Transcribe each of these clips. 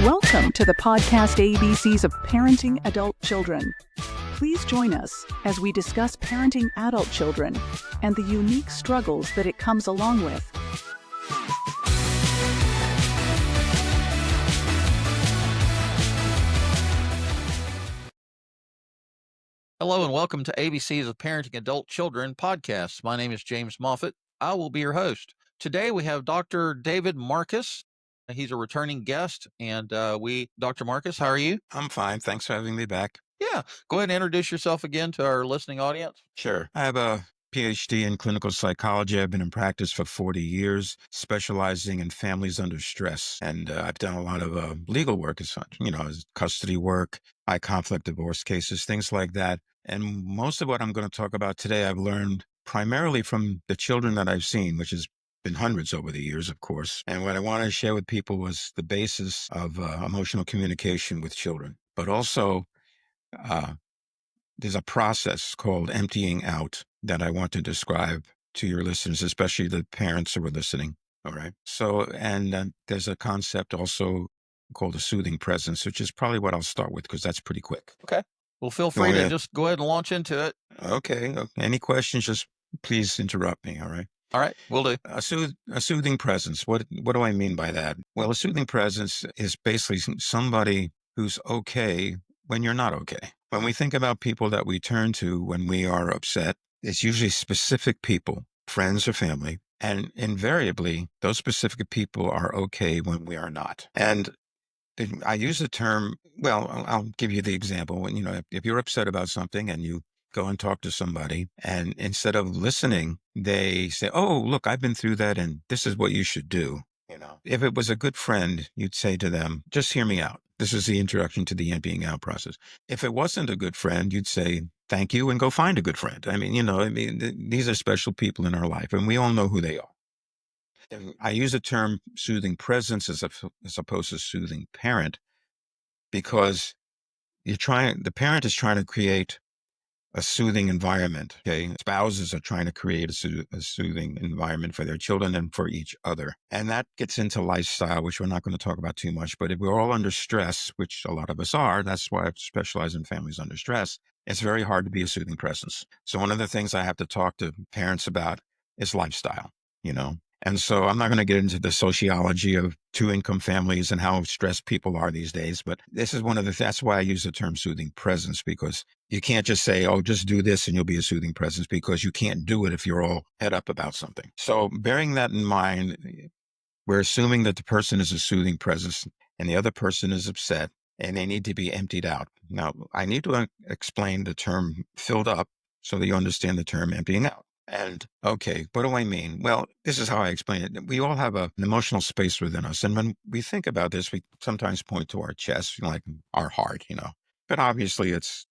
Welcome to the podcast ABCs of Parenting Adult Children. Please join us as we discuss parenting adult children and the unique struggles that it comes along with. Hello and welcome to ABC's of Parenting Adult Children podcast. My name is James Moffitt. I will be your host. Today we have Dr. David Marcus. He's a returning guest, and Dr. Marcus, how are you? I'm fine. Thanks for having me back. Yeah, go ahead and introduce yourself again to our listening audience. Sure. I have a PhD in clinical psychology. I've been in practice for 40 years, specializing in families under stress. And I've done a lot of legal work as such, as custody work, high conflict divorce cases, things like that. And most of what I'm going to talk about today, I've learned primarily from the children that I've seen, which has been hundreds over the years, of course. And what I wanted to share with people was the basis of emotional communication with children. But also, there's a process called emptying out that I want to describe to your listeners, especially the parents who are listening. All right. So, and there's a concept also called a soothing presence, which is probably what I'll start with because that's pretty quick. Okay. Well, feel free to just go ahead and launch into it. Okay. Any questions, just please interrupt me. All right. All right, will do. A soothing presence. What do I mean by that? Well, a soothing presence is basically somebody who's okay when you're not okay. When we think about people that we turn to when we are upset, it's usually specific people, friends or family. And invariably, those specific people are okay when we are not. And I use the term, well, I'll give you the example. When, if you're upset about something and you go and talk to somebody, and instead of listening, they say, oh, look, I've been through that, and this is what you should do. If it was a good friend, you'd say to them, just hear me out. This is the introduction to the emptying out process. If it wasn't a good friend, you'd say, thank you, and go find a good friend. These are special people in our life, and we all know who they are. And I use the term soothing presence as opposed to soothing parent, because the parent is trying to create a soothing environment. Okay. Spouses are trying to create a soothing environment for their children and for each other. And that gets into lifestyle, which we're not going to talk about too much. But if we're all under stress, which a lot of us are, that's why I specialize in families under stress, it's very hard to be a soothing presence. So one of the things I have to talk to parents about is lifestyle, And so I'm not going to get into the sociology of two-income families and how stressed people are these days, but this is that's why I use the term soothing presence, because you can't just say, oh, just do this and you'll be a soothing presence, because you can't do it if you're all head up about something. So bearing that in mind, we're assuming that the person is a soothing presence and the other person is upset and they need to be emptied out. Now, I need to explain the term filled up so that you understand the term emptying out. And okay, what do I mean? Well, this is how I explain it. We all have an emotional space within us. And when we think about this, we sometimes point to our chest, like our heart, But obviously it's,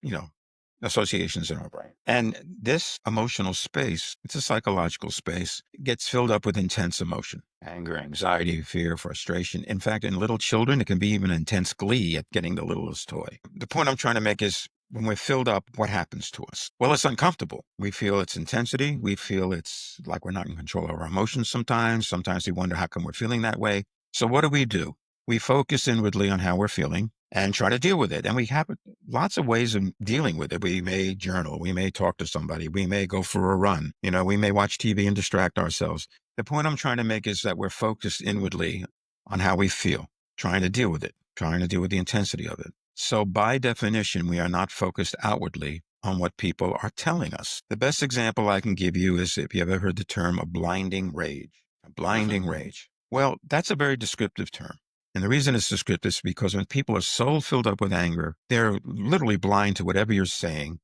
associations in our brain. And this emotional space, it's a psychological space, gets filled up with intense emotion, anger, anxiety, fear, frustration. In fact, in little children, it can be even intense glee at getting the littlest toy. The point I'm trying to make is, when we're filled up, what happens to us? Well, it's uncomfortable. We feel its intensity. We feel it's like we're not in control of our emotions sometimes. Sometimes we wonder how come we're feeling that way. So what do? We focus inwardly on how we're feeling and try to deal with it. And we have lots of ways of dealing with it. We may journal. We may talk to somebody. We may go for a run. We may watch TV and distract ourselves. The point I'm trying to make is that we're focused inwardly on how we feel, trying to deal with it, trying to deal with the intensity of it. So by definition, we are not focused outwardly on what people are telling us. The best example I can give you is if you ever heard the term a blinding rage. A blinding rage. Well, that's a very descriptive term. And the reason it's descriptive is because when people are so filled up with anger, they're literally blind to whatever you're saying.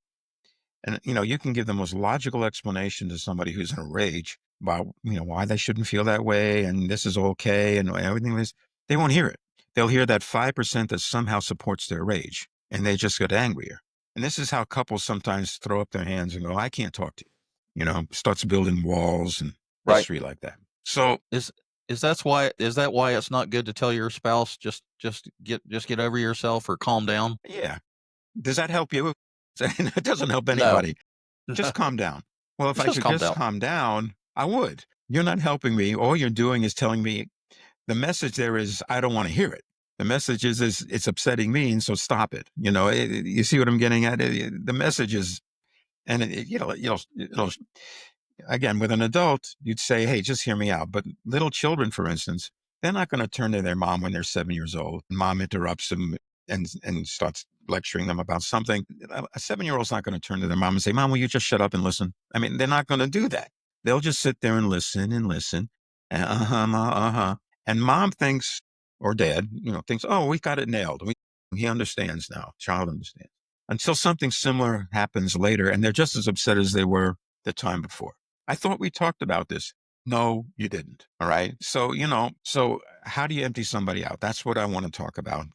And, you can give the most logical explanation to somebody who's in a rage about, why they shouldn't feel that way and this is okay and everything is, they won't hear it. They'll hear that 5% that somehow supports their rage, and they just get angrier. And this is how couples sometimes throw up their hands and go, I can't talk to you. Starts building walls and history like that. So is that why it's not good to tell your spouse just get over yourself or calm down? Yeah. Does that help you? It doesn't help anybody. No. Just calm down. Well, if I could just calm down, I would. You're not helping me. All you're doing is telling me the message there is, I don't want to hear it. The message is it's upsetting me, and so stop it. You see what I'm getting at? The message is, and it'll again, with an adult, you'd say, hey, just hear me out. But little children, for instance, they're not going to turn to their mom when they're 7 years old. Mom interrupts them and starts lecturing them about something. A 7-year-old's not going to turn to their mom and say, Mom, will you just shut up and listen? I mean, they're not going to do that. They'll just sit there and listen and listen. And uh-huh. And mom thinks, or dad, thinks, oh, we got it nailed. He understands now. Child understands. Until something similar happens later, and they're just as upset as they were the time before. I thought we talked about this. No, you didn't. All right. So, so how do you empty somebody out? That's what I want to talk about.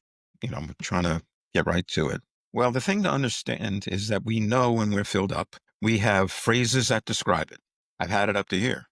I'm trying to get right to it. Well, the thing to understand is that we know when we're filled up, we have phrases that describe it. I've had it up to here.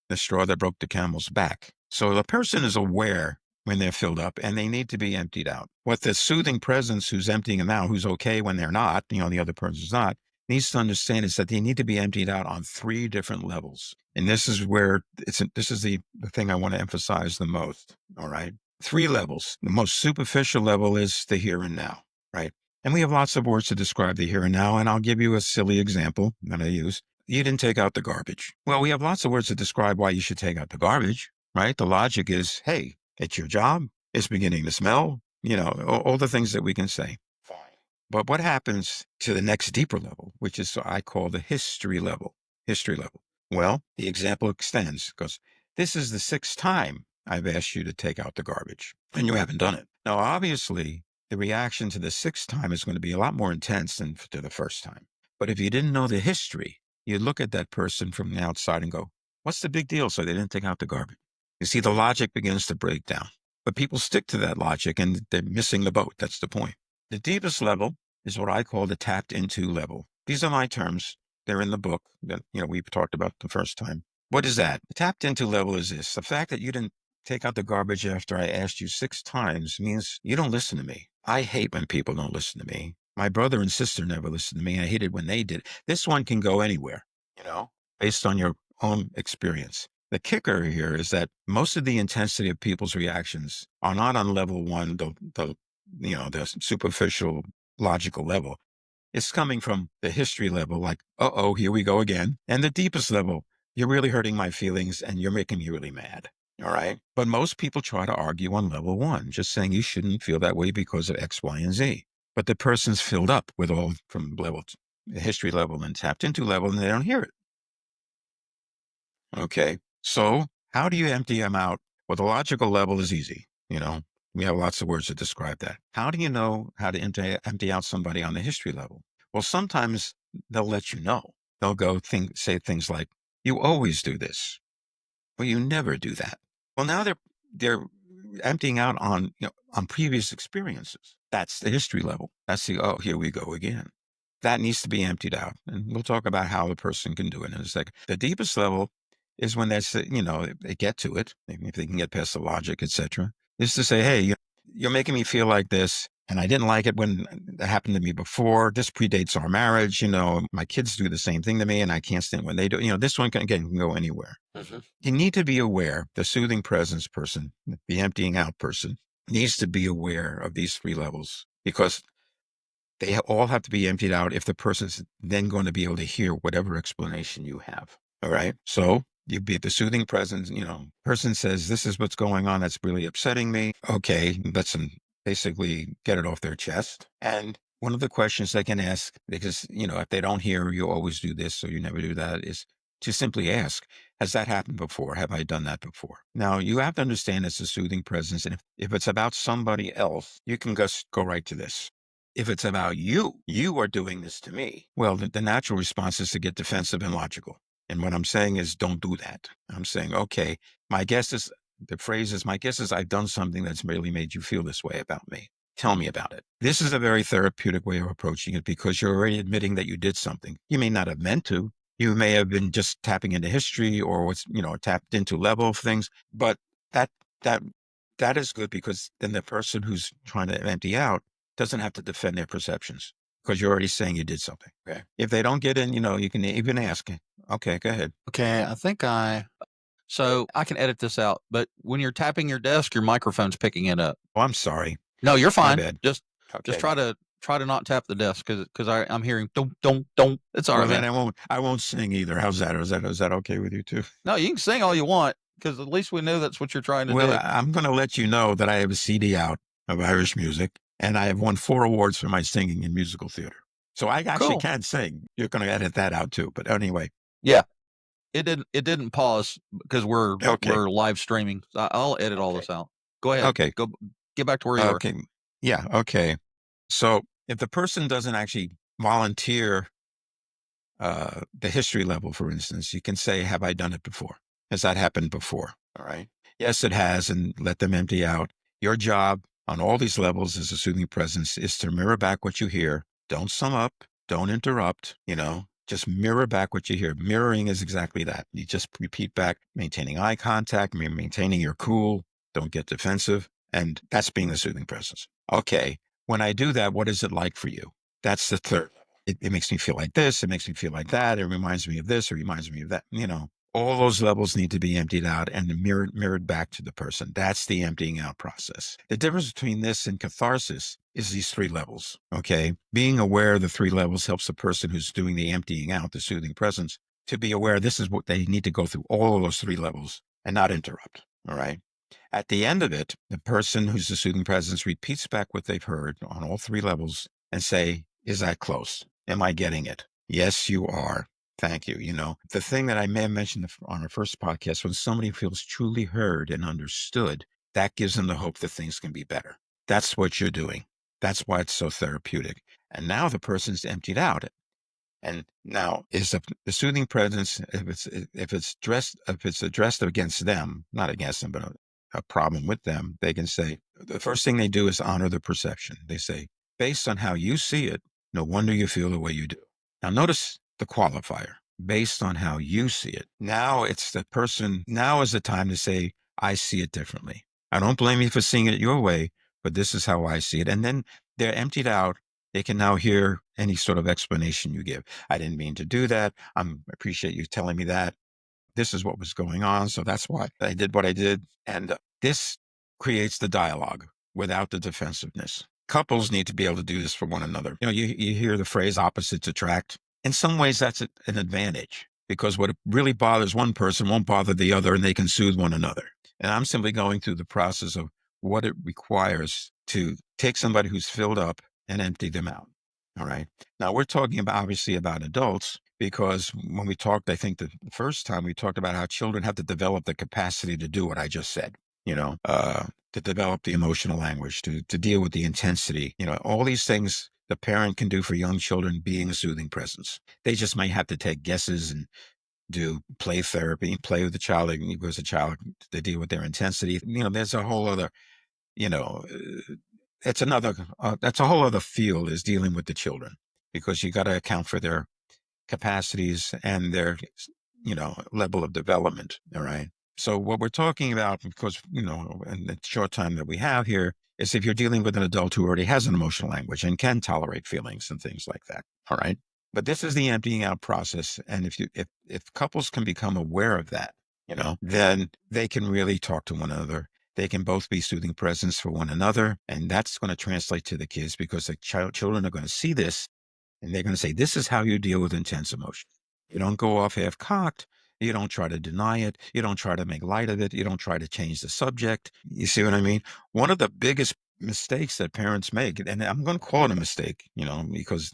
The straw that broke the camel's back. So the person is aware when they're filled up and they need to be emptied out. What the soothing presence who's emptying them out, who's okay when they're not, the other person's not, needs to understand is that they need to be emptied out on 3 different levels. And this is where this is the thing I want to emphasize the most. All right. 3 levels. The most superficial level is the here and now. Right. And we have lots of words to describe the here and now. And I'll give you a silly example that I use. You didn't take out the garbage. Well, we have lots of words to describe why you should take out the garbage, right? The logic is, hey, it's your job. It's beginning to smell, all the things that we can say. Fine. But what happens to the next deeper level, which is I call the history level? History level. Well, the example extends because this is the 6th time I've asked you to take out the garbage and you haven't done it. Now, obviously, the reaction to the 6th time is going to be a lot more intense than to the first time. But if you didn't know the history, you look at that person from the outside and go, what's the big deal? So they didn't take out the garbage. You see, the logic begins to break down. But people stick to that logic and they're missing the boat. That's the point. The deepest level is what I call the tapped into level. These are my terms. They're in the book that we've talked about the first time. What is that? The tapped into level is this. The fact that you didn't take out the garbage after I asked you 6 times means you don't listen to me. I hate when people don't listen to me. My brother and sister never listened to me. I hated when they did. This one can go anywhere, based on your own experience. The kicker here is that most of the intensity of people's reactions are not on level 1, the superficial logical level. It's coming from the history level, like, uh-oh, here we go again. And the deepest level, you're really hurting my feelings and you're making me really mad. All right. But most people try to argue on level 1, just saying you shouldn't feel that way because of X, Y, and Z. But the person's filled up with all from level, the history level and tapped into level, and they don't hear it. Okay. So how do you empty them out? Well, the logical level is easy. We have lots of words to describe that. How do you know how to empty out somebody on the history level? Well, sometimes they'll let you know. They'll say things like, you always do this. Well, you never do that. Well, now they're emptying out on previous experiences. That's the history level. That's oh, here we go again. That needs to be emptied out. And we'll talk about how the person can do it in a second. The deepest level is when they get to it, if they can get past the logic, etc., is to say, hey, you're making me feel like this. And I didn't like it when that happened to me before. This predates our marriage. My kids do the same thing to me and I can't stand when they do. This one can go anywhere. Mm-hmm. You need to be aware, the soothing presence person, the emptying out person needs to be aware of these 3 levels because they all have to be emptied out if the person's then going to be able to hear whatever explanation you have. All right. So you be the soothing presence, person says, this is what's going on. That's really upsetting me. Okay. Let's basically get it off their chest. And one of the questions they can ask, because, if they don't hear, you always do this, or you never do that, is to simply ask, has that happened before? Have I done that before? Now, you have to understand it's a soothing presence. And if it's about somebody else, you can just go right to this. If it's about you are doing this to me, well, the natural response is to get defensive and logical. And what I'm saying is don't do that. I'm saying, okay, my guess is I've done something that's really made you feel this way about me. Tell me about it. This is a very therapeutic way of approaching it because you're already admitting that you did something. You may not have meant to. You may have been just tapping into history or what's, tapped into level of things. But that is good because then the person who's trying to empty out doesn't have to defend their perceptions because you're already saying you did something. Okay. If they don't get in, you can even ask, okay, go ahead. Okay, I think I So I can edit this out, but when you're tapping your desk, your microphone's picking it up. Oh, I'm sorry. No, you're My fine. bad. Just Okay. try to not tap the desk because I'm hearing don't. It's all Well, right, then man. I won't sing either. How's that? Is that okay with you too? No, you can sing all you want because at least we know that's what you're trying to Well, do. I'm going to let you know that I have a CD out of Irish music, and I have won 4 awards for my singing in musical theater. So I actually Cool. can sing. You're going to edit that out too. But anyway, Yeah, it didn't pause because okay. we're live streaming. I'll edit all Okay. this out. Go ahead. Okay. Go get back to where you were. Okay. Yeah. Okay. So if the person doesn't actually volunteer the history level, for instance, you can say, have I done it before? Has that happened before? All right. Yes, it has. And let them empty out. Your job on all these levels as a soothing presence is to mirror back what you hear. Don't sum up. Don't interrupt. Just mirror back what you hear. Mirroring is exactly that. You just repeat back, maintaining eye contact, maintaining your cool. Don't get defensive. And that's being the soothing presence. Okay. When I do that, what is it like for you? That's the third. It makes me feel like this. It makes me feel like that. It reminds me of this. It reminds me of that. All those levels need to be emptied out and mirrored back to the person. That's the emptying out process. The difference between this and catharsis is these 3 levels. Okay. Being aware of the 3 levels helps the person who's doing the emptying out, the soothing presence, to be aware this is what they need to go through all of those 3 levels and not interrupt. All right. At the end of it, the person who's the soothing presence repeats back what they've heard on all 3 levels and say, is that close? Am I getting it? Yes, you are. Thank you. The thing that I may have mentioned on our first podcast, when somebody feels truly heard and understood, that gives them the hope that things can be better. That's what you're doing. That's why it's so therapeutic. And now the person's emptied out. And now is the soothing presence, if it's addressed against them, not against them, but a problem with them, they can say, the first thing they do is honor the perception. They say, based on how you see it, no wonder you feel the way you do. Now notice the qualifier, based on how you see it. Now it's the person, now is the time to say, I see it differently. I don't blame you for seeing it your way, but this is how I see it. And then they're emptied out. They can now hear any sort of explanation you give. I didn't mean to do that. I appreciate you telling me that. This is what was going on. So that's why I did what I did. And this creates the dialogue without the defensiveness. Couples need to be able to do this for one another. You hear the phrase opposites attract. In some ways, that's an advantage because what really bothers one person won't bother the other and they can soothe one another. And I'm simply going through the process of what it requires to take somebody who's filled up and empty them out. All right. Now we're talking obviously about adults because when we talked, I think the first time we talked about how children have to develop the capacity to do what I just said, to develop the emotional language, to deal with the intensity, all these things the parent can do for young children being a soothing presence. They just might have to take guesses and do play therapy, play with the child because the child to deal with their intensity. There's a whole other, you know, it's that's a whole other field is dealing with the children because you got to account for their capacities and their, level of development. All right. So what we're talking about, because, in the short time that we have here, is if you're dealing with an adult who already has an emotional language and can tolerate feelings and things like that. All right. But this is the emptying out process. And if couples can become aware of that, then they can really talk to one another. They can both be soothing presence for one another. And that's going to translate to the kids because the children are going to see this and they're going to say, this is how you deal with intense emotion. You don't go off half cocked. You don't try to deny it. You don't try to make light of it. You don't try to change the subject. You see what I mean? One of the biggest mistakes that parents make, and I'm going to call it a mistake, because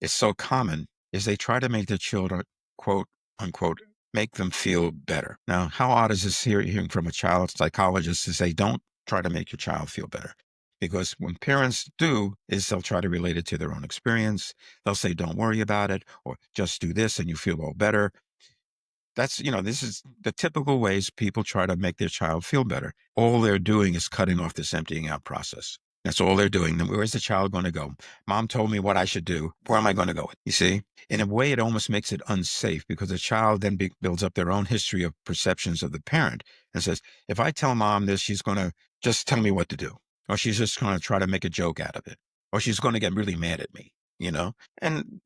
it's so common, is they try to make their children, quote unquote, make them feel better. Now, how odd is this hearing from a child psychologist to say, don't try to make your child feel better? Because when parents do, is they'll try to relate it to their own experience. They'll say, don't worry about it, or just do this and you feel all better. That's, this is the typical ways people try to make their child feel better. All they're doing is cutting off this emptying out process. That's all they're doing. Then where's the child going to go? Mom told me what I should do. Where am I going to go? You see, in a way, it almost makes it unsafe because the child then builds up their own history of perceptions of the parent and says, if I tell mom this, she's going to just tell me what to do, or she's just going to try to make a joke out of it, or she's going to get really mad at me, And,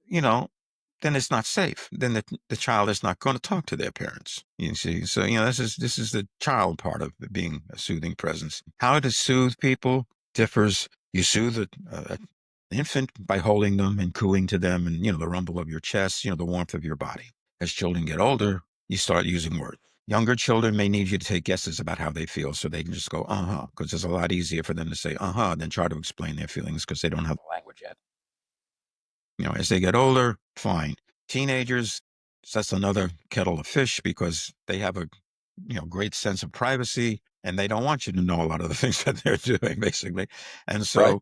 then it's not safe. Then the child is not going to talk to their parents. You see, so this is the child part of being a soothing presence. How to soothe people differs. You soothe an infant by holding them and cooing to them, and the rumble of your chest, the warmth of your body. As children get older, you start using words. Younger children may need you to take guesses about how they feel, so they can just go because it's a lot easier for them to say than try to explain their feelings because they don't have the language yet. As they get older, fine. Teenagers, that's another kettle of fish because they have a great sense of privacy and they don't want you to know a lot of the things that they're doing, basically. And so, Right.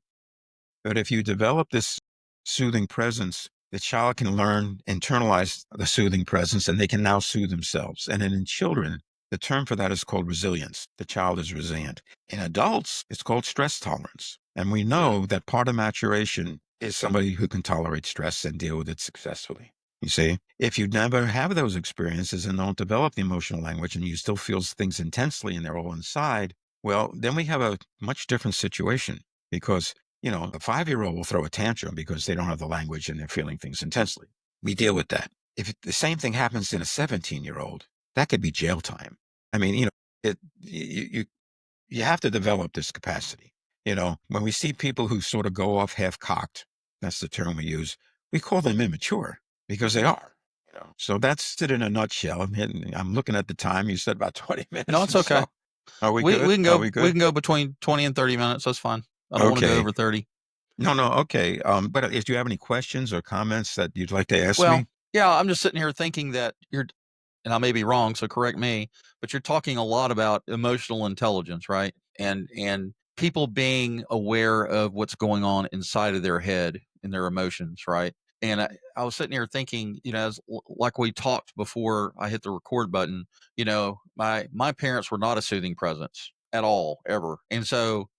but if you develop this soothing presence, the child can learn, internalize the soothing presence, and they can now soothe themselves. And then in children, the term for that is called resilience. The child is resilient. In adults, it's called stress tolerance. And we know that part of maturation is somebody who can tolerate stress and deal with it successfully. You see, if you never have those experiences and don't develop the emotional language and you still feel things intensely and they're all inside, well, then we have a much different situation because, a 5-year-old will throw a tantrum because they don't have the language and they're feeling things intensely. We deal with that. If the same thing happens in a 17-year-old, that could be jail time. I mean, you have to develop this capacity. When we see people who sort of go off half-cocked, that's the term we use, we call them immature because they are. So that's it in a nutshell. I'm looking at the time. You said about 20 minutes. No, it's okay. So, are we We good? can Are go we we good? can go between 20 and 30 minutes. That's fine. I don't want to go Okay. over 30. No, okay. But do you have any questions or comments that you'd like to ask Well, me? yeah, I'm just sitting here thinking that and I may be wrong, so correct me, but you're talking a lot about emotional intelligence, right? And people being aware of what's going on inside of their head and their emotions, right? And I was sitting here thinking, like we talked before I hit the record button, my parents were not a soothing presence at all, ever. And so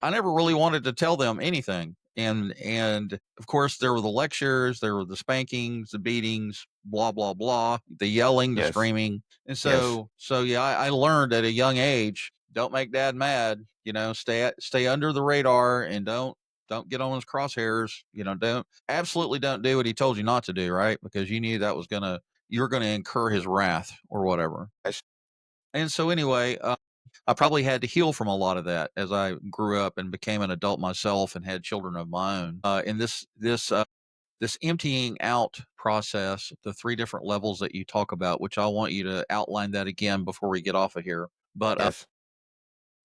I never really wanted to tell them anything. And of course there were the lectures, there were the spankings, the beatings, blah blah blah, the yelling, the Yes. screaming. And Yes. so yeah, I learned at a young age, don't make dad mad, stay under the radar and don't get on his crosshairs, don't do what he told you not to do, right? Because you knew that was you were gonna incur his wrath or whatever. Yes. And so anyway, I probably had to heal from a lot of that as I grew up and became an adult myself and had children of my own. And this emptying out process, the 3 different levels that you talk about, which I want you to outline that again before we get off of here. But Yes.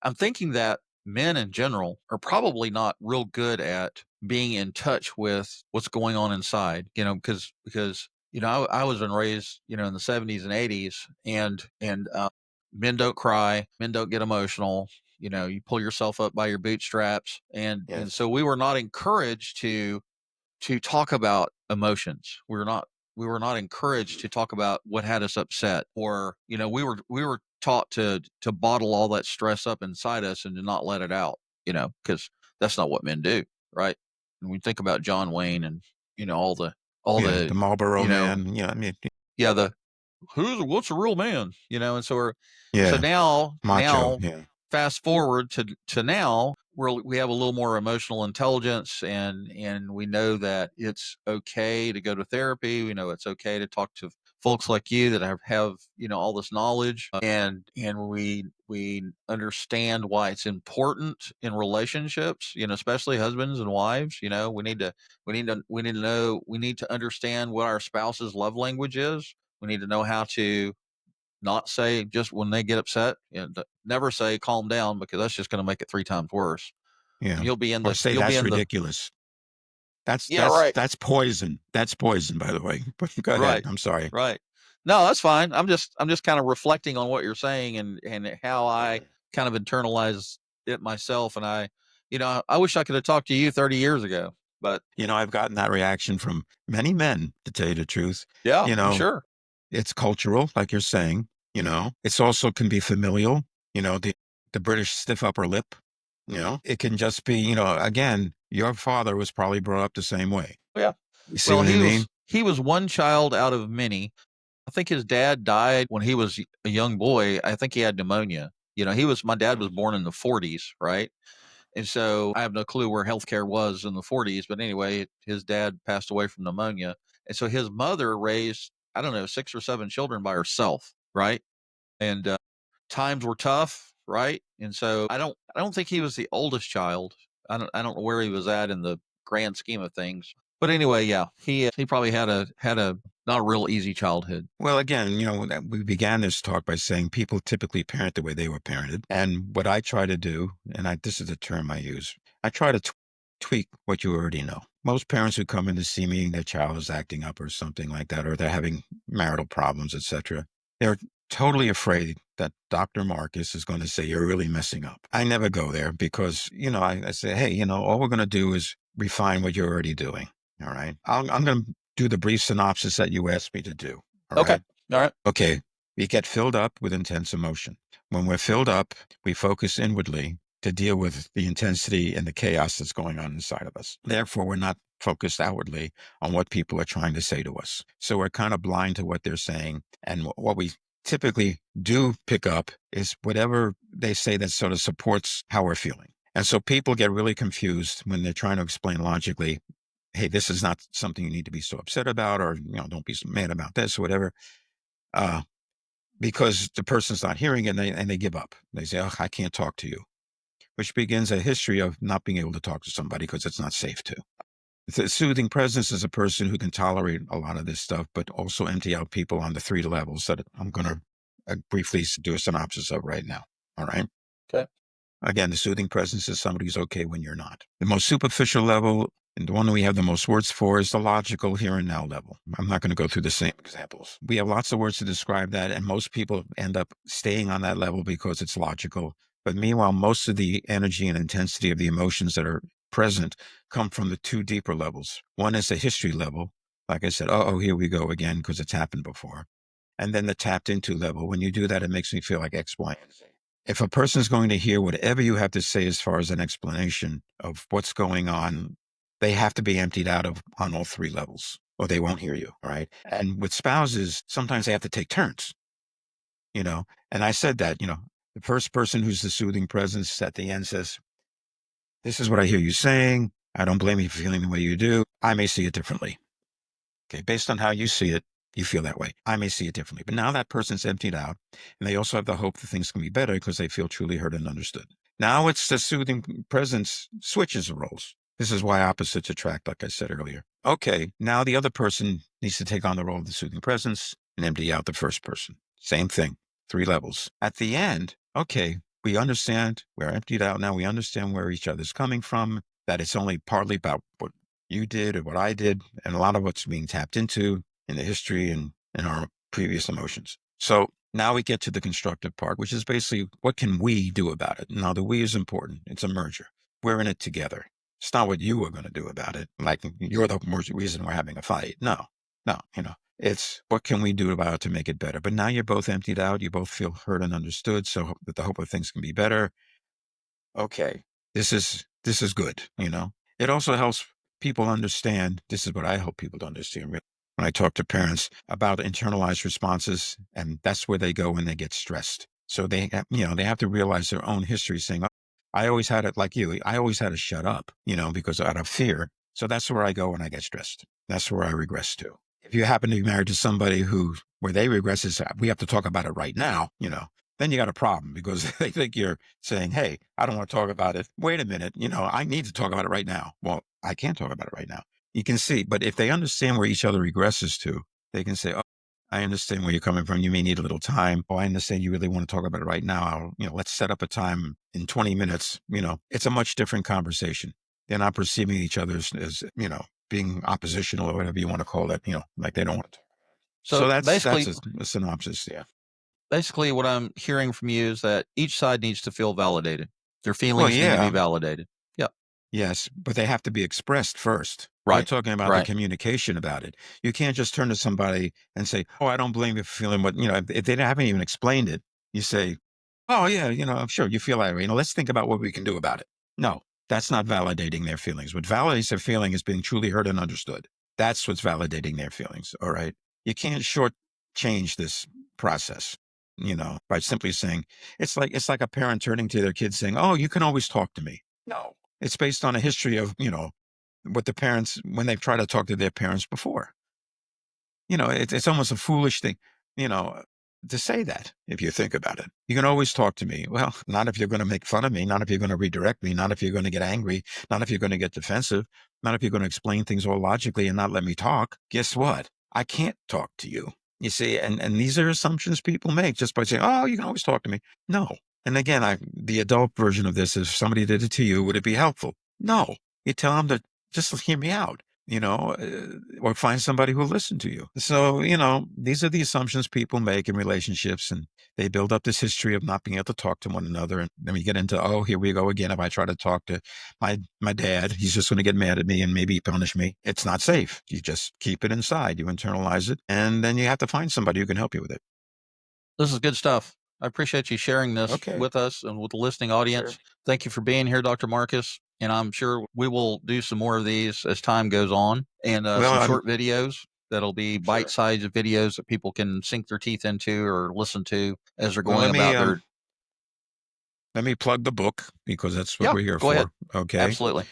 I'm thinking that men in general are probably not real good at being in touch with what's going on inside, because I was raised, in the 70s and 80s, and men don't cry, men don't get emotional. You pull yourself up by your bootstraps, and Yes. so we were not encouraged to talk about emotions. We were not encouraged to talk about what had us upset, or we were taught to bottle all that stress up inside us and to not let it out, because that's not what men do, right? And we think about John Wayne and all Yeah. the The Marlboro you know Man. Yeah. I mean, yeah, the what's a real man, and so yeah. Macho. now Yeah. fast forward to now, we have a little more emotional intelligence, and we know that it's okay to go to therapy. We know it's okay to talk to folks like you that have all this knowledge, and we understand why it's important in relationships, especially husbands and wives. We need to understand what our spouse's love language is. We need to know how to not say just when they get upset, never say calm down, because that's just going to make it 3 times worse. Yeah. And you'll be in Or the say you'll be that's in the ridiculous. That's yeah, that's right. that's poison. That's poison, by the way. But go ahead. Right. I'm sorry. Right. No, that's fine. I'm just kind of reflecting on what you're saying, and how I kind of internalize it myself. And I wish I could have talked to you 30 years ago, but I've gotten that reaction from many men, to tell you the truth. yeah, You I'm know, sure. it's cultural, like you're saying. It's also can be familial. The British stiff upper lip. It can just be, again, your father was probably brought up the same way. Yeah. You see Well, what I he mean? was he was one child out of many. I think his dad died when he was a young boy. I think he had pneumonia. My dad was born in the 40s, right? And so I have no clue where healthcare was in the 40s, but anyway, his dad passed away from pneumonia. And so his mother raised, I don't know, 6 or 7 children by herself, right? And times were tough, right? And so I don't think he was the oldest child. I don't know where he was at in the grand scheme of things. But anyway, yeah, he probably had a not a real easy childhood. Well, again, we began this talk by saying people typically parent the way they were parented. And what I try to do, and this is a term I use, I try to tweak what you already know. Most parents who come in to see me, their child is acting up or something like that, or they're having marital problems, etc. They're totally afraid that Dr. Marcus is going to say, you're really messing up. I never go there because, I say, hey, all we're going to do is refine what you're already doing. All right. I'm going to do the brief synopsis that you asked me to do. All Okay. right. All right. Okay. We get filled up with intense emotion. When we're filled up, we focus inwardly to deal with the intensity and the chaos that's going on inside of us. Therefore, we're not focused outwardly on what people are trying to say to us. So we're kind of blind to what they're saying. And what we typically do pick up is whatever they say that sort of supports how we're feeling. And so people get really confused when they're trying to explain logically, hey, this is not something you need to be so upset about, or, don't be so mad about this or whatever. Because the person's not hearing it and they give up. They say, oh, I can't talk to you, which begins a history of not being able to talk to somebody because it's not safe to. The soothing presence is a person who can tolerate a lot of this stuff, but also empty out people on the 3 levels that I'm going to briefly do a synopsis of right now. All right. Okay. Again, the soothing presence is somebody who's okay when you're not. The most superficial level, and the one we have the most words for, is the logical here and now level. I'm not going to go through the same examples. We have lots of words to describe that, and most people end up staying on that level because it's logical. But meanwhile, most of the energy and intensity of the emotions that are present come from the 2 deeper levels. One is the history level. Like I said, here we go again, because it's happened before. And then the tapped into level. When you do that, it makes me feel like X, Y, and Z. If a person's going to hear whatever you have to say as far as an explanation of what's going on, they have to be emptied out on all 3 levels, or they won't hear you. All right. And with spouses, sometimes they have to take turns, and I said that, the first person who's the soothing presence at the end says, this is what I hear you saying. I don't blame you for feeling the way you do. I may see it differently. Okay. Based on how you see it, you feel that way. I may see it differently. But now that person's emptied out, and they also have the hope that things can be better because they feel truly heard and understood. Now it's the soothing presence switches the roles. This is why opposites attract, like I said earlier. Okay, now the other person needs to take on the role of the soothing presence and empty out the first person. Same thing, 3 levels. At the end, okay, we understand, we're emptied out now, we understand where each other's coming from, that it's only partly about what you did or what I did, and a lot of what's being tapped into in the history and in our previous emotions. So now we get to the constructive part, which is basically, what can we do about it? Now, the we is important. It's a merger. We're in it together. It's not what you are going to do about it. Like, you're the reason we're having a fight. No, it's what can we do about it to make it better? But now you're both emptied out. You both feel heard and understood. So that the hope of things can be better. Okay, this is good. It also helps people understand. This is what I help people to understand when I talk to parents about internalized responses, and that's where they go when they get stressed. So they have to realize their own history, saying, oh, I always had it like you. I always had to shut up, because out of fear. So that's where I go when I get stressed. That's where I regress to. If you happen to be married to somebody where they regress is, we have to talk about it right now, then you got a problem, because they think you're saying, hey, I don't want to talk about it. Wait a minute. I need to talk about it right now. Well, I can't talk about it right now. You can see, but if they understand where each other regresses to, they can say, oh, I understand where you're coming from. You may need a little time. Oh, I understand you really want to talk about it right now. Let's set up a time in 20 minutes. It's a much different conversation. They're not perceiving each other as being oppositional or whatever you want to call it, like they don't want to. So that's a synopsis. Yeah. Basically, what I'm hearing from you is that each side needs to feel validated. Their Well, feelings need to be yeah. validated. Yep. Yes, but they have to be expressed first. We're Right. talking about the communication about it. You can't just turn to somebody and say, oh, I don't blame you for feeling what, if they haven't even explained it, you say, oh, yeah, I'm sure you feel that way. Let's think about what we can do about it. No, that's not validating their feelings. What validates their feeling is being truly heard and understood. That's what's validating their feelings. All right. You can't shortchange this process, by simply saying, it's like a parent turning to their kids saying, oh, you can always talk to me. No, it's based on a history of, what the parents, when they've tried to talk to their parents before. it's almost a foolish thing, you know, to say that if you think about it. You can always talk to me. Well, not if you're going to make fun of me, not if you're going to redirect me, not if you're going to get angry, not if you're going to get defensive, not if you're going to explain things all logically and not let me talk. Guess what? I can't talk to you. You see, and these are assumptions people make just by saying, "Oh, you can always talk to me." No. And again, the adult version of this is, if somebody did it to you, would it be helpful? No. You tell them to just hear me out, or find somebody who'll listen to you. So, these are the assumptions people make in relationships, and they build up this history of not being able to talk to one another. And then we get into, oh, here we go again. If I try to talk to my dad, he's just going to get mad at me and maybe punish me. It's not safe. You just keep it inside. You internalize it, and then you have to find somebody who can help you with it. This is good stuff. I appreciate you sharing this with us and with the listening audience. Sure. Thank you for being here, Dr. Marcus. And I'm sure we will do some more of these as time goes on, and some short videos that'll be bite-sized videos that people can sink their teeth into or listen to as they're going about their. Let me plug the book, because that's what we're here for. Ahead. Okay. Absolutely.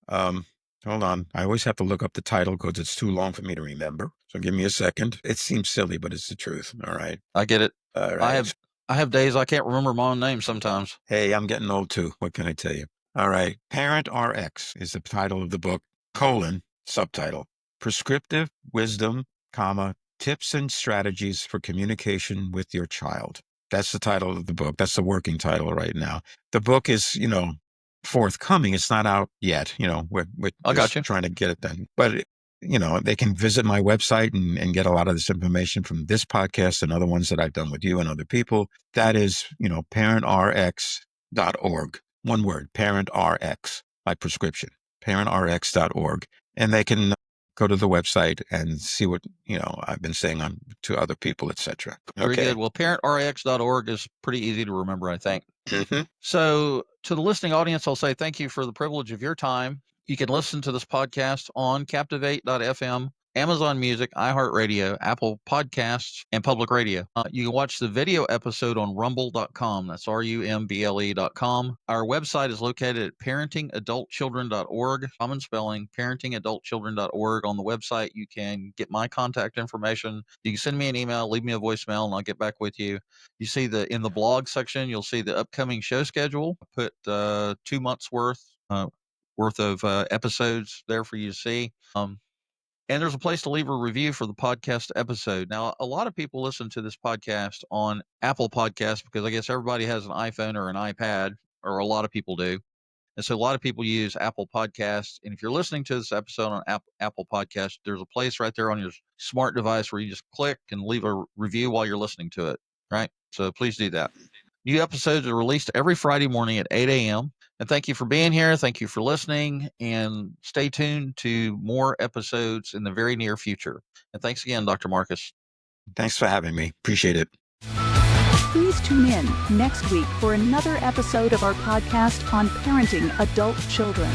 Hold on. I always have to look up the title because it's too long for me to remember. So give me a second. It seems silly, but it's the truth. All right. I get it. All right. I have days I can't remember my own name sometimes. Hey, I'm getting old too. What can I tell you? All right. Parent RX is the title of the book, subtitle, Prescriptive Wisdom, Tips and Strategies for Communication with Your Child. That's the title of the book. That's the working title right now. The book is, forthcoming. It's not out yet. We're just trying to get it done. But, they can visit my website and get a lot of this information from this podcast and other ones that I've done with you and other people. That is, parentrx.org. One word, parentrx, like prescription, parentrx.org. And they can go to the website and see what, I've been saying to other people, etc. Very good. Well, parentrx.org is pretty easy to remember, I think. Mm-hmm. So to the listening audience, I'll say thank you for the privilege of your time. You can listen to this podcast on Captivate.fm, Amazon Music, iHeartRadio, Apple Podcasts, and Public Radio. You can watch the video episode on rumble.com. That's rumble.com. Our website is located at parentingadultchildren.org. Common spelling, parentingadultchildren.org. On the website, you can get my contact information. You can send me an email, leave me a voicemail, and I'll get back with you. You see in the blog section, you'll see the upcoming show schedule. I put 2 months worth of episodes there for you to see. And there's a place to leave a review for the podcast episode. Now, a lot of people listen to this podcast on Apple Podcasts because I guess everybody has an iPhone or an iPad, or a lot of people do. And so a lot of people use Apple Podcasts. And if you're listening to this episode on Apple Podcasts, there's a place right there on your smart device where you just click and leave a review while you're listening to it, right? So please do that. New episodes are released every Friday morning at 8 a.m. And thank you for being here. Thank you for listening. And stay tuned to more episodes in the very near future. And thanks again, Dr. Marcus. Thanks for having me. Appreciate it. Please tune in next week for another episode of our podcast on parenting adult children.